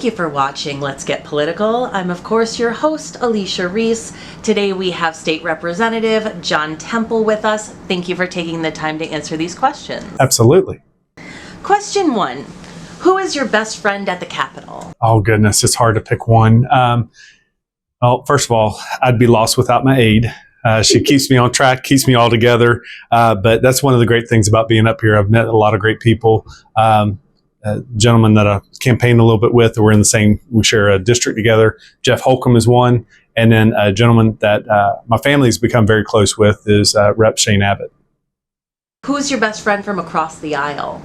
Thank you for watching Let's Get Political. I'm, of course, your host, Alicia Reese. Today we have State Representative John Temple with us. Thank you for taking the time to answer these questions. Absolutely. Question 1. Who is your best friend at the Capitol? Oh, goodness. It's hard to pick one. Well, first of all, I'd be lost without my aide. She keeps me on track, keeps me all together. But that's one of the great things about being up here. I've met a lot of great people. A gentleman that I campaigned a little bit with, we share a district together. Jeff Holcomb is one. And then a gentleman that my family's become very close with is Rep. Shane Abbott. Who's your best friend from across the aisle?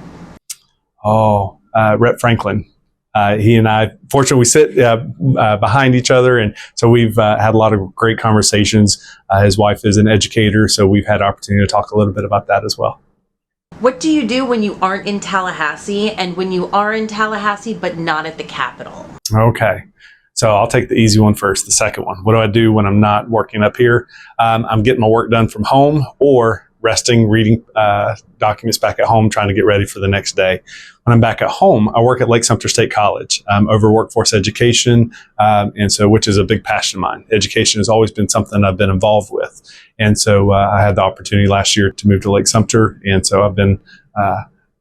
Oh, Rep. Franklin. He and I, fortunately, we sit behind each other, and so we've had a lot of great conversations. His wife is an educator, so we've had opportunity to talk a little bit about that as well. What do you do when you aren't in Tallahassee, and when you are in Tallahassee but not at the Capitol? Okay. So I'll take the easy one first, the second one. What do I do when I'm not working up here? I'm getting my work done from home or resting, reading documents back at home, trying to get ready for the next day. When I'm back at home, I work at Lake Sumter State College over workforce education, which is a big passion of mine. Education has always been something I've been involved with. And so I had the opportunity last year to move to Lake Sumter. And so I've been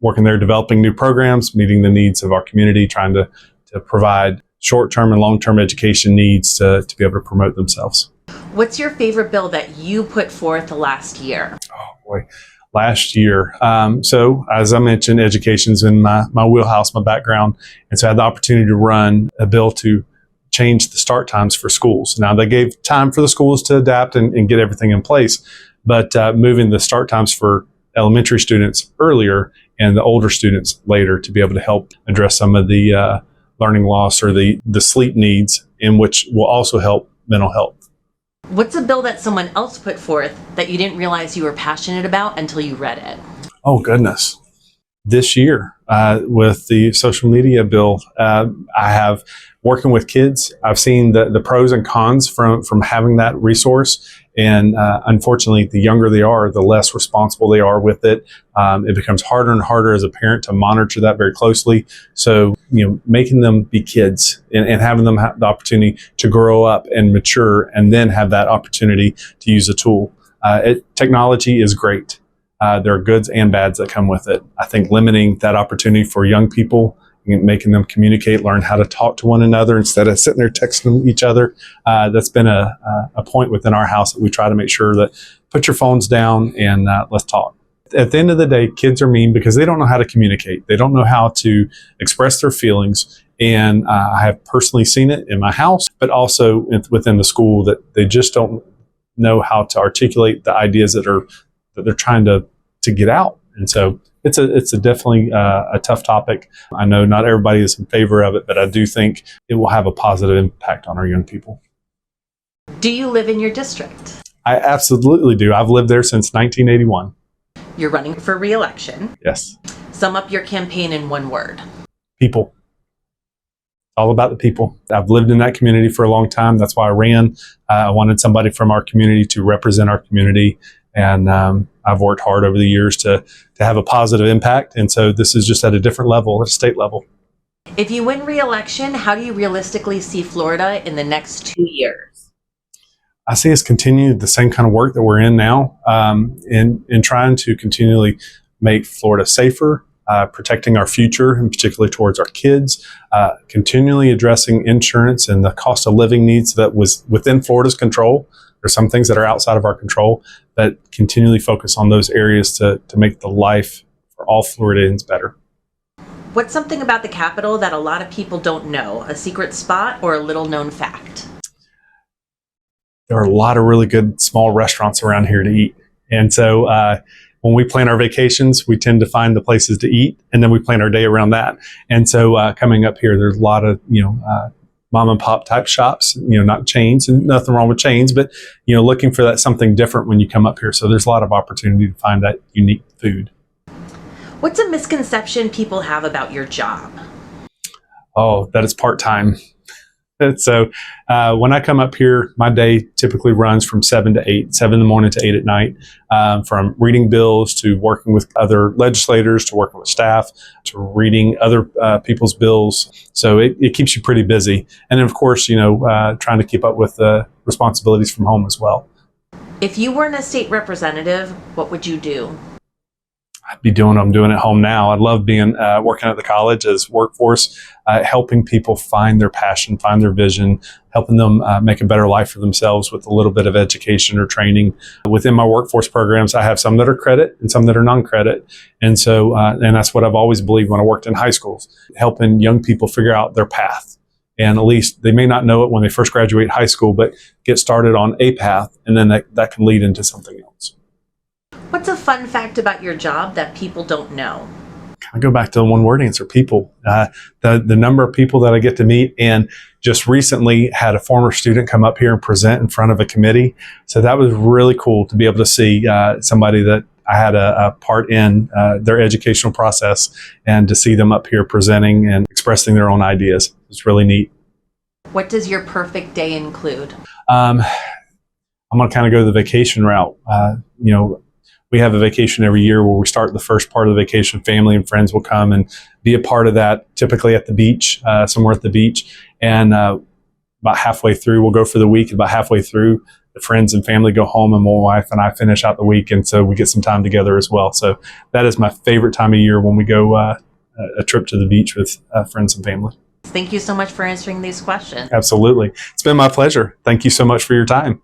working there, developing new programs, meeting the needs of our community, trying to provide short-term and long-term education needs to be able to promote themselves. What's your favorite bill that you put forth last year? Oh boy, last year. So as I mentioned, education's in my wheelhouse, my background. And so I had the opportunity to run a bill to change the start times for schools. Now they gave time for the schools to adapt and get everything in place, but moving the start times for elementary students earlier and the older students later to be able to help address some of the learning loss or the sleep needs, in which will also help mental health. What's a bill that someone else put forth that you didn't realize you were passionate about until you read it? Oh, goodness. This year, with the social media bill, I have, working with kids, I've seen the pros and cons from having that resource. And unfortunately, the younger they are, the less responsible they are with it. It becomes harder and harder as a parent to monitor that very closely. So, making them be kids and having them have the opportunity to grow up and mature and then have that opportunity to use a tool. Technology is great. There are goods and bads that come with it. I think limiting that opportunity for young people, making them communicate, learn how to talk to one another instead of sitting there texting each other. That's been a point within our house that we try to make sure that put your phones down and let's talk. At the end of the day, kids are mean because they don't know how to communicate. They don't know how to express their feelings. And I have personally seen it in my house, but also within the school, that they just don't know how to articulate the ideas that they're trying to get out. And so it's definitely a tough topic. I know not everybody is in favor of it, but I do think it will have a positive impact on our young people. Do you live in your district? I absolutely do. I've lived there since 1981. You're running for re-election. Yes. Sum up your campaign in one word. People. All about the people. I've lived in that community for a long time. That's why I ran. I wanted somebody from our community to represent our community. And I've worked hard over the years to have a positive impact. And so this is just at a different level, at a state level. If you win re-election, how do you realistically see Florida in the next 2 years? I see us continue the same kind of work that we're in now, in trying to continually make Florida safer, protecting our future, and particularly towards our kids, continually addressing insurance and the cost of living needs that was within Florida's control. There's some things that are outside of our control, but continually focus on those areas to make the life for all Floridians better. What's something about the Capitol that a lot of people don't know? A secret spot or a little known fact? There are a lot of really good small restaurants around here to eat. And so when we plan our vacations, we tend to find the places to eat, and then we plan our day around that. And so coming up here, there's a lot of, mom and pop type shops, not chains, and nothing wrong with chains, but, looking for that something different when you come up here. So there's a lot of opportunity to find that unique food. What's a misconception people have about your job? Oh, that it's part-time. So when I come up here, my day typically runs from 7 to 8, 7 in the morning to 8 at night, from reading bills to working with other legislators to working with staff to reading other people's bills. So it keeps you pretty busy. And then, of course, trying to keep up with the responsibilities from home as well. If you weren't a state representative, what would you do? I'd be doing what I'm doing at home now. I love being working at the college as workforce, helping people find their passion, find their vision, helping them make a better life for themselves with a little bit of education or training. Within my workforce programs, I have some that are credit and some that are non-credit. And so, and that's what I've always believed when I worked in high schools, helping young people figure out their path. And at least they may not know it when they first graduate high school, but get started on a path, and then that can lead into something else. What's a fun fact about your job that people don't know? I go back to the one word answer, people. The number of people that I get to meet, and just recently had a former student come up here and present in front of a committee. So that was really cool to be able to see somebody that I had a part in their educational process, and to see them up here presenting and expressing their own ideas. It's really neat. What does your perfect day include? I'm going to kind of go the vacation route. We have a vacation every year where we start the first part of the vacation. Family and friends will come and be a part of that, typically at the beach, somewhere at the beach. And about halfway through, we'll go for the week. About halfway through, the friends and family go home, and my wife and I finish out the week. And so we get some time together as well. So that is my favorite time of year, when we go a trip to the beach with friends and family. Thank you so much for answering these questions. Absolutely. It's been my pleasure. Thank you so much for your time.